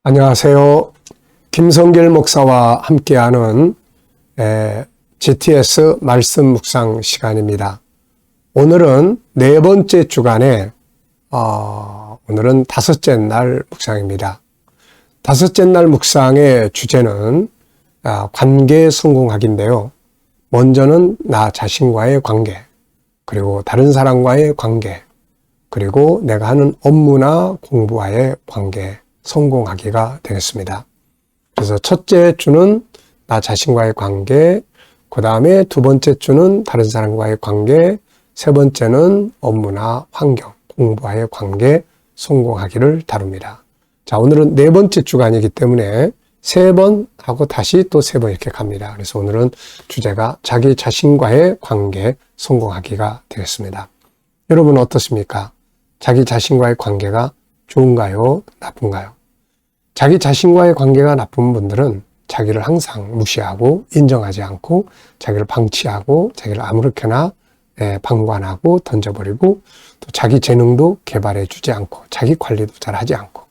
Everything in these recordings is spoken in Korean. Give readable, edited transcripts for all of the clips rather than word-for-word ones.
안녕하세요. 김성길 목사와 함께하는 GTS 말씀 묵상 시간입니다. 오늘은 네 번째 주간에 오늘은 다섯째 날 묵상입니다. 다섯째 날 묵상의 주제는 관계 성공학인데요. 먼저는 나 자신과의 관계, 그리고 다른 사람과의 관계, 그리고 내가 하는 업무나 공부와의 관계, 성공하기가 되겠습니다. 그래서 첫째 주는 나 자신과의 관계, 그 다음에 두 번째 주는 다른 사람과의 관계, 세 번째는 업무나 환경, 공부와의 관계, 성공하기를 다룹니다. 자, 오늘은 네 번째 주간이기 때문에 세 번 하고 다시 또 세 번 이렇게 갑니다. 그래서 오늘은 주제가 자기 자신과의 관계, 성공하기가 되겠습니다. 여러분 어떻습니까? 자기 자신과의 관계가 좋은가요? 나쁜가요? 자기 자신과의 관계가 나쁜 분들은 자기를 항상 무시하고 인정하지 않고 자기를 방치하고 자기를 아무렇게나 방관하고 던져버리고 또 자기 재능도 개발해 주지 않고 자기 관리도 잘 하지 않고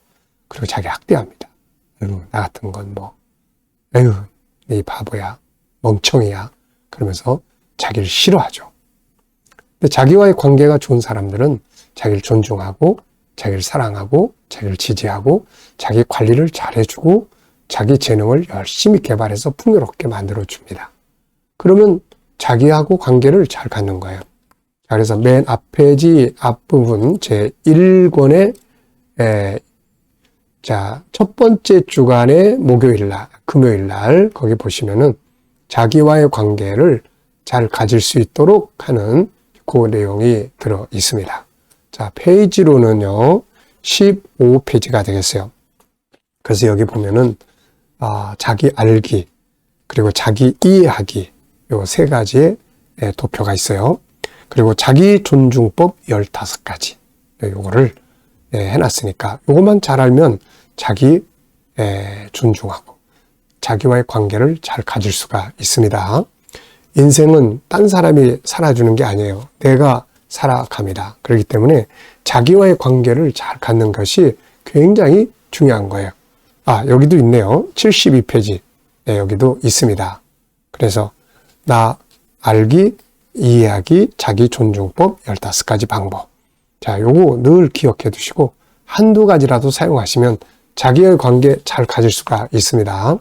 그리고 자기 학대합니다. 여러분 나 같은 건 에휴 네 바보야 멍청이야 그러면서 자기를 싫어하죠. 근데 자기와의 관계가 좋은 사람들은 자기를 존중하고 자기를 사랑하고 자기를 지지하고 자기 관리를 잘해주고 자기 재능을 열심히 개발해서 풍요롭게 만들어줍니다. 그러면 자기하고 관계를 잘 갖는 거예요. 자, 그래서 맨 앞페이지 앞부분 제1권의 첫 번째 주간의 목요일날, 금요일날 거기 보시면은 자기와의 관계를 잘 가질 수 있도록 하는 그 내용이 들어 있습니다. 자, 페이지로는요, 15페이지가 되겠어요. 그래서 여기 보면은, 자기 알기, 그리고 자기 이해하기, 요 세 가지의 도표가 있어요. 그리고 자기 존중법 15가지. 요거를 해놨으니까, 요것만 잘 알면 자기 존중하고, 자기와의 관계를 잘 가질 수가 있습니다. 인생은 딴 사람이 살아주는 게 아니에요. 내가 살아갑니다. 그렇기 때문에 자기와의 관계를 잘 갖는 것이 굉장히 중요한 거예요. 여기도 있네요. 72페이지. 네, 여기도 있습니다. 그래서 나 알기, 이해하기, 자기 존중법 15가지 방법. 자, 요거 늘 기억해 두시고 한두 가지라도 사용하시면 자기의 관계 잘 가질 수가 있습니다.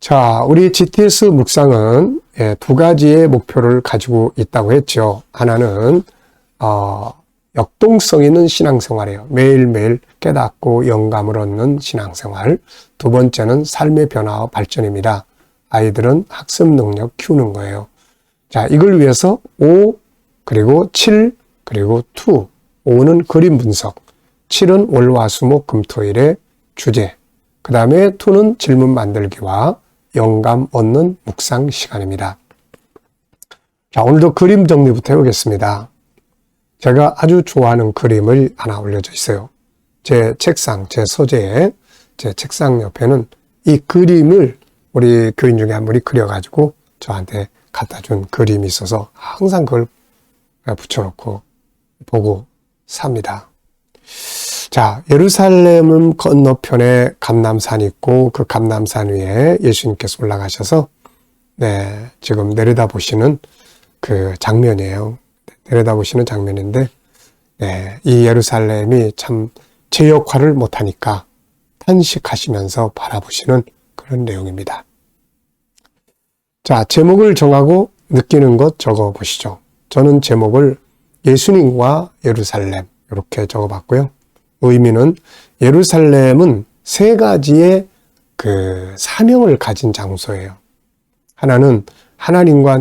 자, 우리 GTS 묵상은 두 가지의 목표를 가지고 있다고 했죠. 하나는 역동성 있는 신앙생활이에요. 매일매일 깨닫고 영감을 얻는 신앙생활. 두 번째는 삶의 변화와 발전입니다. 아이들은 학습 능력 키우는 거예요. 자, 이걸 위해서 5, 그리고 7, 그리고 2. 5는 그림 분석, 7은 월화수목금토일의 주제, 그 다음에 2는 질문 만들기와 영감 얻는 묵상 시간입니다. 자, 오늘도 그림 정리부터 해보겠습니다. 제가 아주 좋아하는 그림을 하나 올려져 있어요. 제 책상, 제 서재에, 제 책상 옆에는 이 그림을 우리 교인 중에 한 분이 그려가지고 저한테 갖다 준 그림이 있어서 항상 그걸 붙여놓고 보고 삽니다. 자, 예루살렘은 건너편에 감람산이 있고 그 감람산 위에 예수님께서 올라가셔서 지금 내려다보시는 그 장면이에요. 내려다보시는 장면인데 이 예루살렘이 참 제 역할을 못하니까 탄식하시면서 바라보시는 그런 내용입니다. 자, 제목을 정하고 느끼는 것 적어보시죠. 저는 제목을 예수님과 예루살렘 이렇게 적어봤고요. 의미는 예루살렘은 세 가지의 그 사명을 가진 장소예요. 하나는 하나님과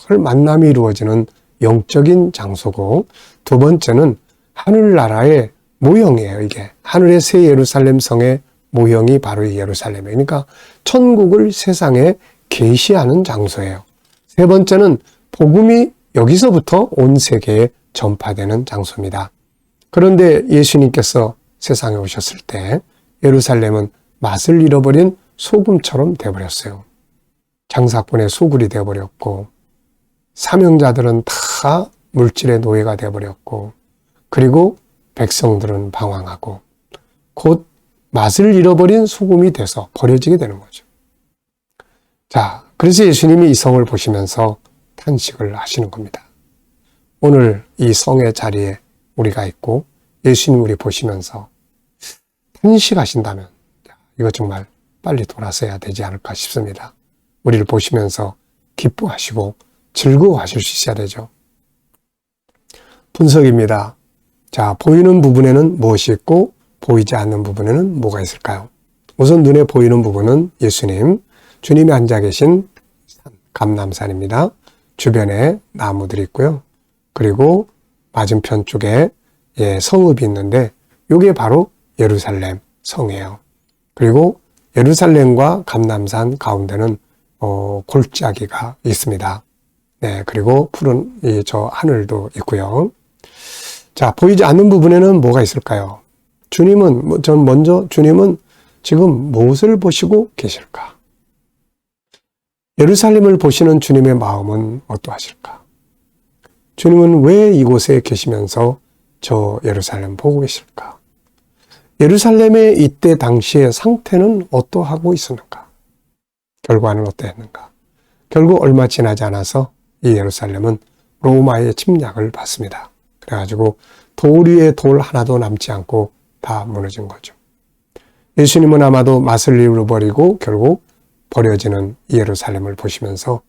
늘 만남이 이루어지는 영적인 장소고, 두 번째는 하늘나라의 모형이에요. 이게 하늘의 새 예루살렘 성의 모형이 바로 이 예루살렘이에요. 그러니까 천국을 세상에 계시하는 장소예요. 세 번째는 복음이 여기서부터 온 세계에 전파되는 장소입니다. 그런데 예수님께서 세상에 오셨을 때 예루살렘은 맛을 잃어버린 소금처럼 되어버렸어요. 장사꾼의 소굴이 되어버렸고 사명자들은 다 물질의 노예가 되어버렸고 그리고 백성들은 방황하고 곧 맛을 잃어버린 소금이 돼서 버려지게 되는 거죠. 자, 그래서 예수님이 이 성을 보시면서 탄식을 하시는 겁니다. 오늘 이 성의 자리에 우리가 있고 예수님 우리 보시면서 탄식하신다면 이거 정말 빨리 돌아서야 되지 않을까 싶습니다. 우리를 보시면서 기뻐하시고 즐거워하실 수 있어야 되죠. 분석입니다. 자, 보이는 부분에는 무엇이 있고 보이지 않는 부분에는 뭐가 있을까요? 우선 눈에 보이는 부분은 예수님, 주님이 앉아 계신 산, 감람산입니다. 주변에 나무들이 있고요. 그리고 맞은편 쪽에 성읍이 있는데 이게 바로 예루살렘 성이에요. 그리고 예루살렘과 감람산 가운데는 골짜기가 있습니다. 네, 그리고 푸른 저 하늘도 있고요. 자, 보이지 않는 부분에는 뭐가 있을까요? 주님은 주님은 지금 무엇을 보시고 계실까? 예루살렘을 보시는 주님의 마음은 어떠하실까? 주님은 왜 이곳에 계시면서 저 예루살렘 보고 계실까? 예루살렘의 이때 당시의 상태는 어떠하고 있었는가? 결과는 어떠했는가? 결국 얼마 지나지 않아서 이 예루살렘은 로마의 침략을 받습니다. 그래가지고 돌 위에 돌 하나도 남지 않고 다 무너진 거죠. 예수님은 아마도 맛을 잃어버리고 결국 버려지는 이 예루살렘을 보시면서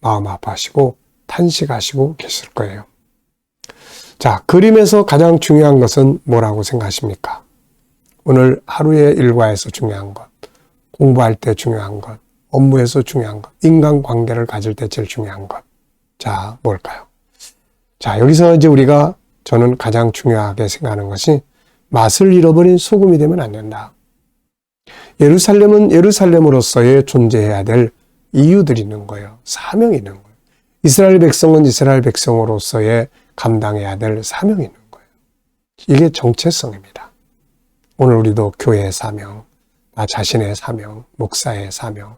마음 아파하시고 탄식하시고 계실 거예요. 자, 그림에서 가장 중요한 것은 뭐라고 생각하십니까? 오늘 하루의 일과에서 중요한 것, 공부할 때 중요한 것, 업무에서 중요한 것, 인간관계를 가질 때 제일 중요한 것. 자, 뭘까요? 자, 여기서 이제 저는 가장 중요하게 생각하는 것이 맛을 잃어버린 소금이 되면 안 된다. 예루살렘은 예루살렘으로서의 존재해야 될 이유들이 있는 거예요. 사명이 있는 거예요. 이스라엘 백성은 이스라엘 백성으로서의 감당해야 될 사명이 있는 거예요. 이게 정체성입니다. 오늘 우리도 교회의 사명, 나 자신의 사명, 목사의 사명,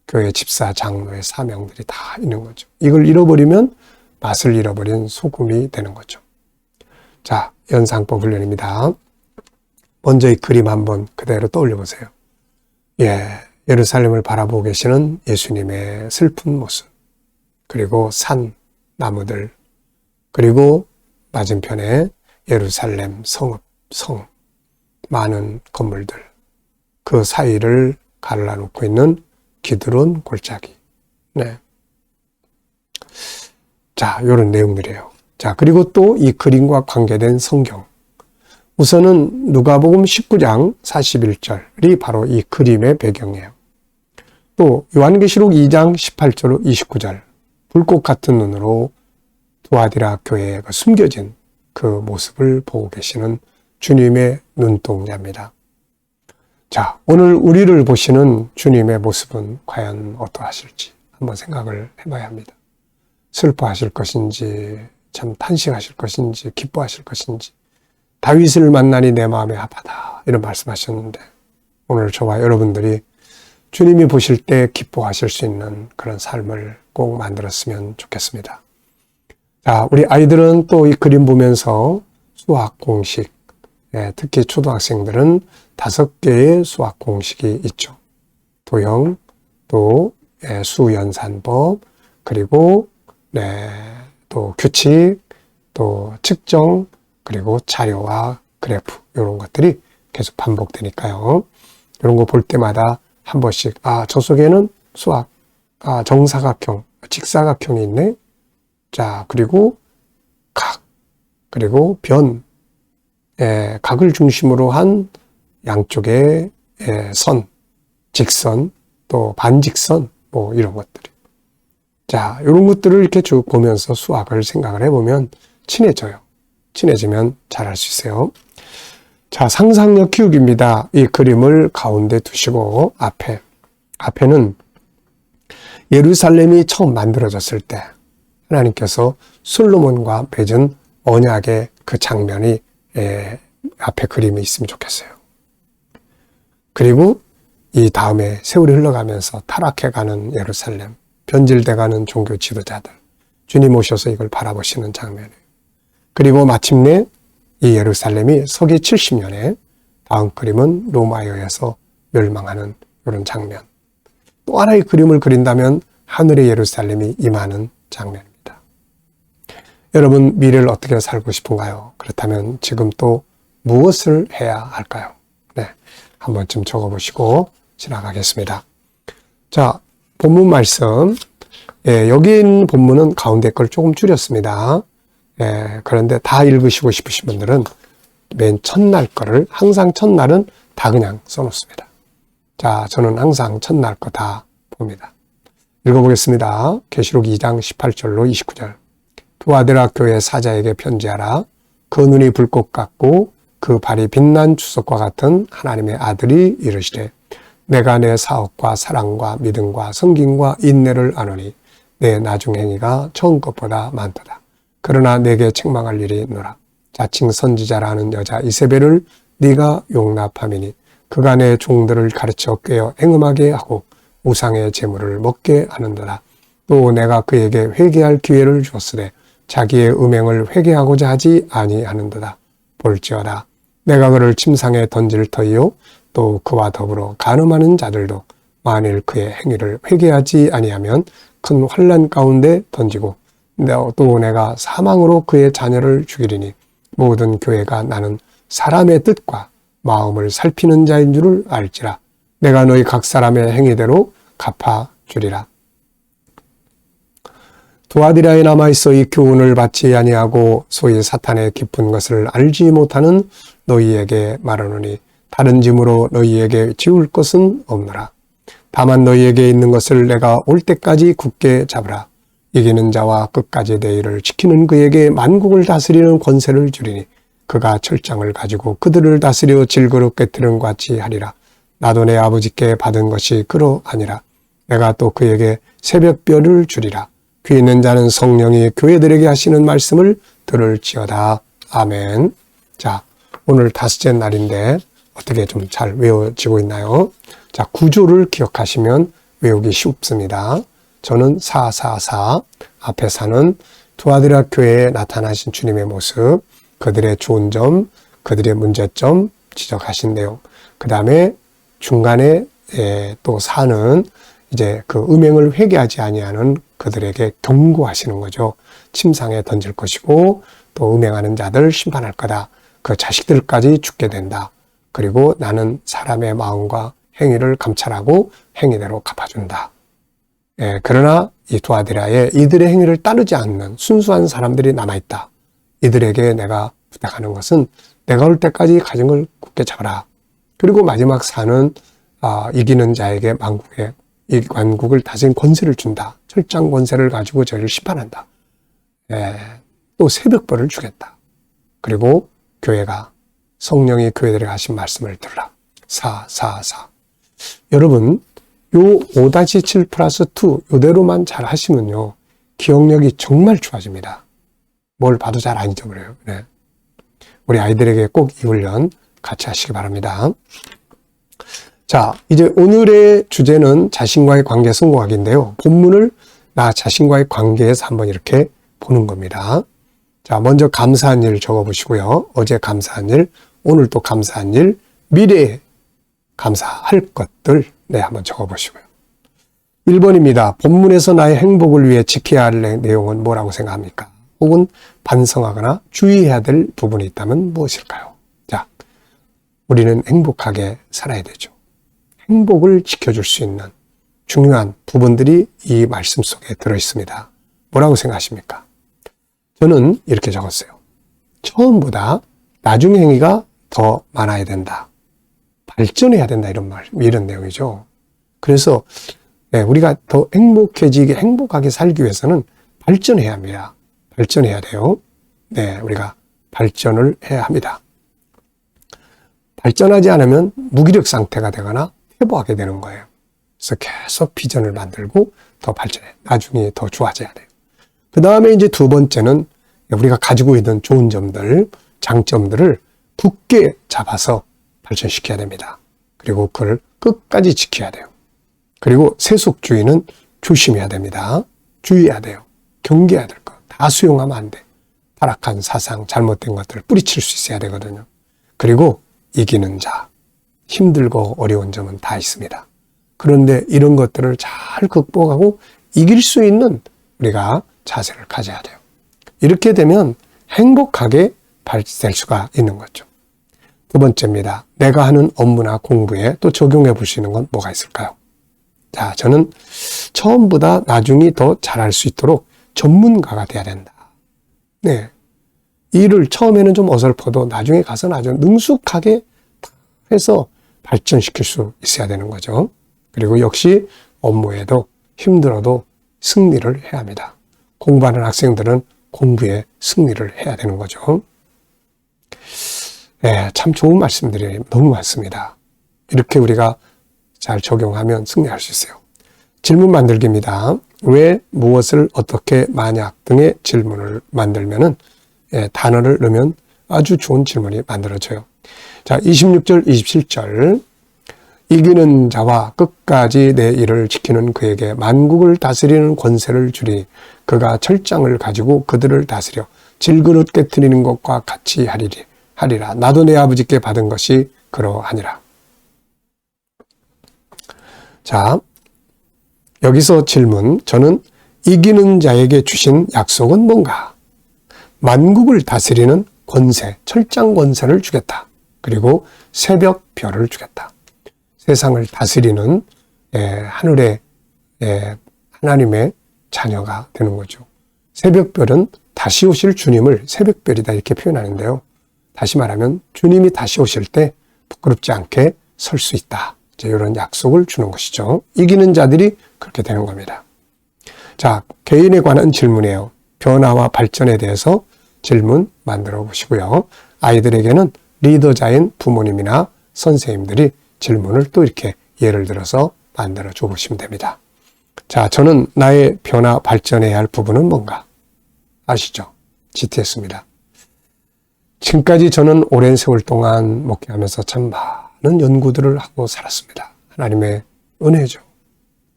교회 집사, 장로의 사명들이 다 있는 거죠. 이걸 잃어버리면 맛을 잃어버린 소금이 되는 거죠. 자, 연상법 훈련입니다. 먼저 이 그림 한번 그대로 떠올려 보세요. 예루살렘을 바라보고 계시는 예수님의 슬픈 모습, 그리고 산, 나무들, 그리고 맞은편에 예루살렘 성읍, 성, 많은 건물들, 그 사이를 갈라놓고 있는 기드론 골짜기. 네. 자, 이런 내용들이에요. 자, 그리고 또 이 그림과 관계된 성경. 우선은 누가복음 19장 41절이 바로 이 그림의 배경이에요. 또 요한계시록 2장 18절 29절 불꽃 같은 눈으로 두아디라 교회에 숨겨진 그 모습을 보고 계시는 주님의 눈동자입니다. 자, 오늘 우리를 보시는 주님의 모습은 과연 어떠하실지 한번 생각을 해봐야 합니다. 슬퍼하실 것인지, 참 탄식하실 것인지, 기뻐하실 것인지. 다윗을 만나니 내 마음이 아파다 이런 말씀하셨는데 오늘 저와 여러분들이 주님이 보실 때 기뻐하실 수 있는 그런 삶을 꼭 만들었으면 좋겠습니다. 자, 우리 아이들은 또 이 그림 보면서 수학 공식, 특히 초등학생들은 5개의 수학 공식이 있죠. 도형, 또 수연산법, 그리고 또 규칙, 또 측정, 그리고 자료와 그래프 이런 것들이 계속 반복되니까요. 이런 거 볼 때마다 한 번씩 저 속에는 수학, 정사각형, 직사각형이 있네. 자, 그리고 각, 그리고 변, 각을 중심으로 한 양쪽의 선, 직선, 또 반직선, 뭐 이런 것들이. 자, 이런 것들을 이렇게 쭉 보면서 수학을 생각을 해보면 친해져요. 친해지면 잘할 수 있어요. 자, 상상력 키우기입니다. 이 그림을 가운데 두시고 앞에는 예루살렘이 처음 만들어졌을 때 하나님께서 솔로몬과 맺은 언약의 그 장면이 앞에 그림이 있으면 좋겠어요. 그리고 이 다음에 세월이 흘러가면서 타락해가는 예루살렘, 변질돼가는 종교 지도자들, 주님 오셔서 이걸 바라보시는 장면이에요. 그리고 마침내 이 예루살렘이 서기 70년에 다음 그림은 로마에 의해서 멸망하는 이런 장면. 또 하나의 그림을 그린다면 하늘의 예루살렘이 임하는 장면입니다. 여러분, 미래를 어떻게 살고 싶은가요? 그렇다면 지금 또 무엇을 해야 할까요? 네, 한 번쯤 적어보시고 지나가겠습니다. 자, 본문 말씀. 여기 있는 본문은 가운데 걸 조금 줄였습니다. 그런데 다 읽으시고 싶으신 분들은 맨 첫날 거를, 항상 첫날은 다 그냥 써놓습니다. 자, 저는 항상 첫날 거 다 봅니다. 읽어보겠습니다. 계시록 2장 18절로 29절. 두아드라 교회 사자에게 편지하라. 그 눈이 불꽃 같고 그 발이 빛난 주석과 같은 하나님의 아들이 이르시되, 내가 내 사업과 사랑과 믿음과 섬김과 인내를 아노니 내 나중 행위가 처음 것보다 많도다. 그러나 내게 책망할 일이 있노라. 자칭 선지자라는 여자 이세벨을 네가 용납함이니 그가 내 종들을 가르쳐 꿰어 행음하게 하고 우상의 제물을 먹게 하는도다. 또 내가 그에게 회개할 기회를 주었으되 자기의 음행을 회개하고자 하지 아니하는도다. 볼지어다. 내가 그를 침상에 던질 터이요 또 그와 더불어 간음하는 자들도 만일 그의 행위를 회개하지 아니하면 큰 환난 가운데 던지고 또 내가 사망으로 그의 자녀를 죽이리니 모든 교회가 나는 사람의 뜻과 마음을 살피는 자인 줄을 알지라. 내가 너희 각 사람의 행위대로 갚아주리라. 두아디라에 남아있어 이 교훈을 받지 아니하고 소위 사탄의 깊은 것을 알지 못하는 너희에게 말하노니 다른 짐으로 너희에게 지울 것은 없노라. 다만 너희에게 있는 것을 내가 올 때까지 굳게 잡으라. 이기는 자와 끝까지 내 일을 지키는 그에게 만국을 다스리는 권세를 주리니 그가 철장을 가지고 그들을 다스려 질그릇 깨뜨린 같이 하리라. 나도 내 아버지께 받은 것이 그러하니라. 내가 또 그에게 새벽별을 주리라. 귀 있는 자는 성령이 교회들에게 하시는 말씀을 들을지어다. 아멘. 자, 오늘 다섯째 날인데 어떻게 좀 잘 외워지고 있나요? 자, 구조를 기억하시면 외우기 쉽습니다. 저는 444, 앞에 사는 두아드라 교회에 나타나신 주님의 모습, 그들의 좋은 점, 그들의 문제점 지적하신 내용. 그 다음에 중간에 또 사는 이제 그 음행을 회개하지 아니하는 그들에게 경고하시는 거죠. 침상에 던질 것이고 또 음행하는 자들 심판할 거다. 그 자식들까지 죽게 된다. 그리고 나는 사람의 마음과 행위를 감찰하고 행위대로 갚아준다. 그러나 이 두아디라에 이들의 행위를 따르지 않는 순수한 사람들이 남아있다. 이들에게 내가 부탁하는 것은 내가 올 때까지 가진 걸 굳게 잡아라. 그리고 마지막 사는 이기는 자에게 만국을 다스린 권세를 준다. 철장 권세를 가지고 저희를 심판한다. 또 새벽벌을 주겠다. 그리고 교회가 성령이 교회들에게 하신 말씀을 들으라. 444. 여러분, 요 5-7 플러스 2 요대로만 잘 하시면요, 기억력이 정말 좋아집니다. 뭘 봐도 잘 안 잊어버려요. 네. 우리 아이들에게 꼭 이 훈련 같이 하시기 바랍니다. 자, 이제 오늘의 주제는 자신과의 관계 성공하기인데요. 본문을 나 자신과의 관계에서 한번 이렇게 보는 겁니다. 자, 먼저 감사한 일 적어보시고요. 어제 감사한 일, 오늘 또 감사한 일, 미래에 감사할 것들, 네, 한번 적어보시고요. 1번입니다. 본문에서 나의 행복을 위해 지켜야 할 내용은 뭐라고 생각합니까? 혹은 반성하거나 주의해야 될 부분이 있다면 무엇일까요? 자, 우리는 행복하게 살아야 되죠. 행복을 지켜줄 수 있는 중요한 부분들이 이 말씀 속에 들어있습니다. 뭐라고 생각하십니까? 저는 이렇게 적었어요. 처음보다 나중 행위가 더 많아야 된다. 발전해야 된다. 이런 내용이죠. 그래서 우리가 더 행복하게 살기 위해서는 발전해야 합니다. 발전해야 돼요. 네, 우리가 발전을 해야 합니다. 발전하지 않으면 무기력 상태가 되거나 퇴보하게 되는 거예요. 그래서 계속 비전을 만들고 더 발전해. 나중에 더 좋아져야 돼요. 그 다음에 이제 두 번째는 우리가 가지고 있는 좋은 점들, 장점들을 굳게 잡아서 발전시켜야 됩니다. 그리고 그걸 끝까지 지켜야 돼요. 그리고 세속주의는 조심해야 됩니다. 주의해야 돼요. 경계해야 될 것. 다 수용하면 안 돼. 타락한 사상, 잘못된 것들을 뿌리칠 수 있어야 되거든요. 그리고 이기는 자. 힘들고 어려운 점은 다 있습니다. 그런데 이런 것들을 잘 극복하고 이길 수 있는 우리가 자세를 가져야 돼요. 이렇게 되면 행복하게 발될 수가 있는 거죠. 두 번째입니다. 내가 하는 업무나 공부에 또 적용해 볼 수 있는 건 뭐가 있을까요? 자, 저는 처음보다 나중에 더 잘할 수 있도록 전문가가 돼야 된다. 네. 일을 처음에는 좀 어설퍼도 나중에 가서는 아주 능숙하게 해서 발전시킬 수 있어야 되는 거죠. 그리고 역시 업무에도 힘들어도 승리를 해야 합니다. 공부하는 학생들은 공부에 승리를 해야 되는 거죠. 네, 참 좋은 말씀들이 너무 많습니다. 이렇게 우리가 잘 적용하면 승리할 수 있어요. 질문 만들기입니다. 왜, 무엇을, 어떻게, 만약 등의 질문을 만들면은 단어를 넣으면 아주 좋은 질문이 만들어져요. 자, 26절, 27절. 이기는 자와 끝까지 내 일을 지키는 그에게 만국을 다스리는 권세를 주리. 그가 철장을 가지고 그들을 다스려 질그릇 깨트리는 것과 같이 하리라. 나도 내 아버지께 받은 것이 그러하니라. 자, 여기서 질문. 저는 이기는 자에게 주신 약속은 뭔가? 만국을 다스리는 권세, 철장 권세를 주겠다. 그리고 새벽 별을 주겠다. 세상을 다스리는 하늘의 하나님의 자녀가 되는 거죠. 새벽별은 다시 오실 주님을 새벽별이다 이렇게 표현하는데요. 다시 말하면 주님이 다시 오실 때 부끄럽지 않게 설 수 있다. 이제 이런 약속을 주는 것이죠. 이기는 자들이 그렇게 되는 겁니다. 자, 개인에 관한 질문이에요. 변화와 발전에 대해서 질문 만들어 보시고요. 아이들에게는 리더자인 부모님이나 선생님들이 질문을 또 이렇게 예를 들어서 만들어 줘 보시면 됩니다. 자, 저는 나의 변화 발전해야 할 부분은 뭔가? 아시죠? GTS입니다. 지금까지 저는 오랜 세월 동안 목회하면서 참 많은 연구들을 하고 살았습니다. 하나님의 은혜죠.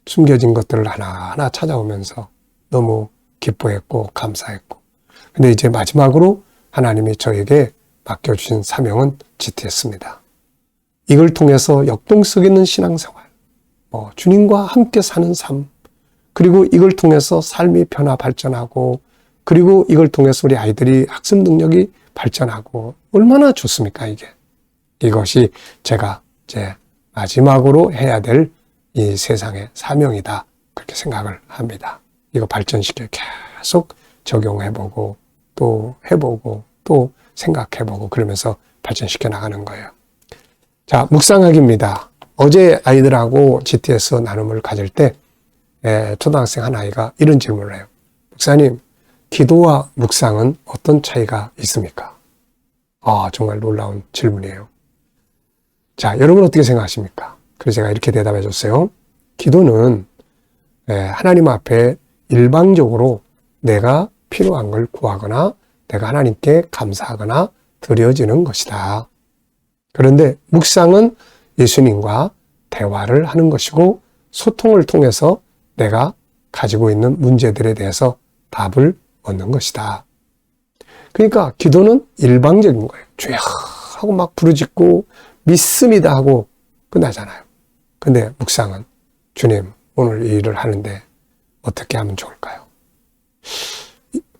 숨겨진 것들을 하나하나 찾아오면서 너무 기뻐했고 감사했고. 근데 이제 마지막으로 하나님이 저에게 맡겨주신 사명은 GTS입니다. 이걸 통해서 역동성 있는 신앙생활, 주님과 함께 사는 삶, 그리고 이걸 통해서 삶이 변화 발전하고, 그리고 이걸 통해서 우리 아이들이 학습 능력이 발전하고, 얼마나 좋습니까, 이게. 이것이 제가 이제 마지막으로 해야 될 이 세상의 사명이다. 그렇게 생각을 합니다. 이거 발전시켜 계속 적용해보고, 또 해보고, 또 생각해보고, 그러면서 발전시켜 나가는 거예요. 자, 묵상하기입니다. 어제 아이들하고 GTS 나눔을 가질 때 초등학생 한 아이가 이런 질문을 해요. 목사님, 기도와 묵상은 어떤 차이가 있습니까? 정말 놀라운 질문이에요. 자, 여러분 어떻게 생각하십니까? 그래서 제가 이렇게 대답해 줬어요. 기도는 하나님 앞에 일방적으로 내가 필요한 걸 구하거나 내가 하나님께 감사하거나 드려지는 것이다. 그런데 묵상은 예수님과 대화를 하는 것이고 소통을 통해서 내가 가지고 있는 문제들에 대해서 답을 얻는 것이다. 그러니까 기도는 일방적인 거예요. 주여 하고 막 부르짖고 믿습니다 하고 끝나잖아요. 근데 묵상은 주님 오늘 이 일을 하는데 어떻게 하면 좋을까요?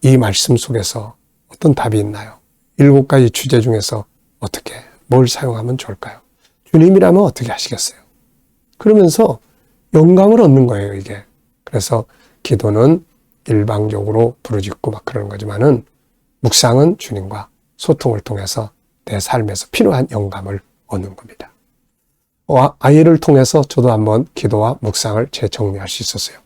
이 말씀 속에서 어떤 답이 있나요? 7가지 주제 중에서 어떻게 뭘 사용하면 좋을까요? 주님이라면 어떻게 하시겠어요? 그러면서 영감을 얻는 거예요, 이게. 그래서 기도는 일방적으로 부르짖고 막 그러는 거지만은 묵상은 주님과 소통을 통해서 내 삶에서 필요한 영감을 얻는 겁니다. 아이를 통해서 저도 한번 기도와 묵상을 재정리할 수 있었어요.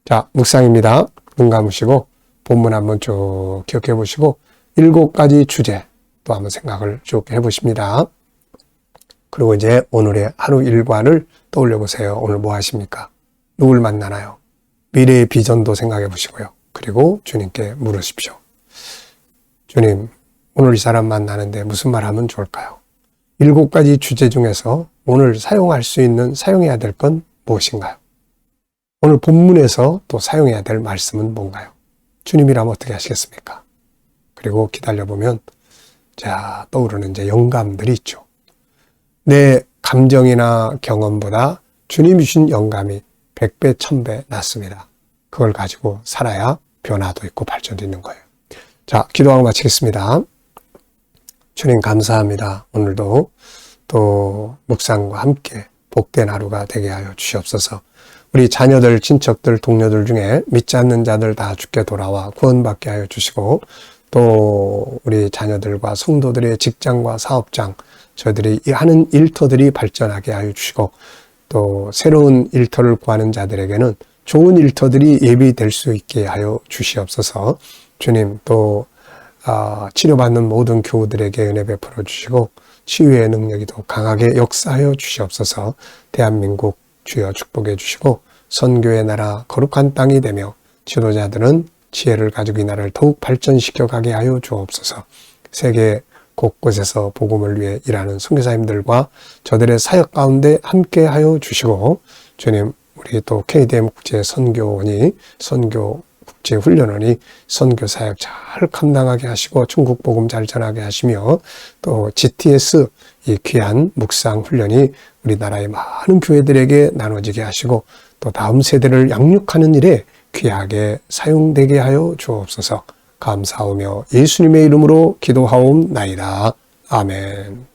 자, 묵상입니다. 눈 감으시고 본문 한번 쭉 기억해 보시고 7가지 주제 또 한번 생각을 쭉 해보십니다. 그리고 이제 오늘의 하루 일과를 떠올려 보세요. 오늘 뭐 하십니까? 누굴 만나나요? 미래의 비전도 생각해 보시고요. 그리고 주님께 물으십시오. 주님, 오늘 이 사람 만나는데 무슨 말 하면 좋을까요? 7가지 주제 중에서 오늘 사용할 수 있는, 사용해야 될 건 무엇인가요? 오늘 본문에서 또 사용해야 될 말씀은 뭔가요? 주님이라면 어떻게 하시겠습니까? 그리고 기다려보면, 자, 떠오르는 이제 영감들이 있죠. 내 감정이나 경험보다 주님이 주신 영감이 100배, 1000배 낫습니다. 그걸 가지고 살아야 변화도 있고 발전도 있는 거예요. 자, 기도하고 마치겠습니다. 주님 감사합니다. 오늘도 또 묵상과 함께 복된 하루가 되게 하여 주시옵소서. 우리 자녀들, 친척들, 동료들 중에 믿지 않는 자들 다 주께 돌아와 구원받게 하여 주시고, 또 우리 자녀들과 성도들의 직장과 사업장, 저희들이 하는 일터들이 발전하게 하여 주시고, 또 새로운 일터를 구하는 자들에게는 좋은 일터들이 예비될 수 있게 하여 주시옵소서. 주님, 또 치료받는 모든 교우들에게 은혜 베풀어 주시고 치유의 능력이 더 강하게 역사하여 주시옵소서. 대한민국 주여 축복해 주시고 선교의 나라 거룩한 땅이 되며 지도자들은 지혜를 가지고 이 나라를 더욱 발전시켜 가게 하여 주옵소서. 세계 곳곳에서 복음을 위해 일하는 선교사님들과 저들의 사역 가운데 함께 하여 주시고, 주님, 우리 또 KDM 국제 선교원이 선교 국제 훈련원이 선교 사역 잘 감당하게 하시고 중국 복음 잘 전하게 하시며, 또 GTS 이 귀한 묵상 훈련이 우리나라의 많은 교회들에게 나눠지게 하시고 또 다음 세대를 양육하는 일에 귀하게 사용되게 하여 주옵소서. 감사하며 예수님의 이름으로 기도하옵나이다. 아멘.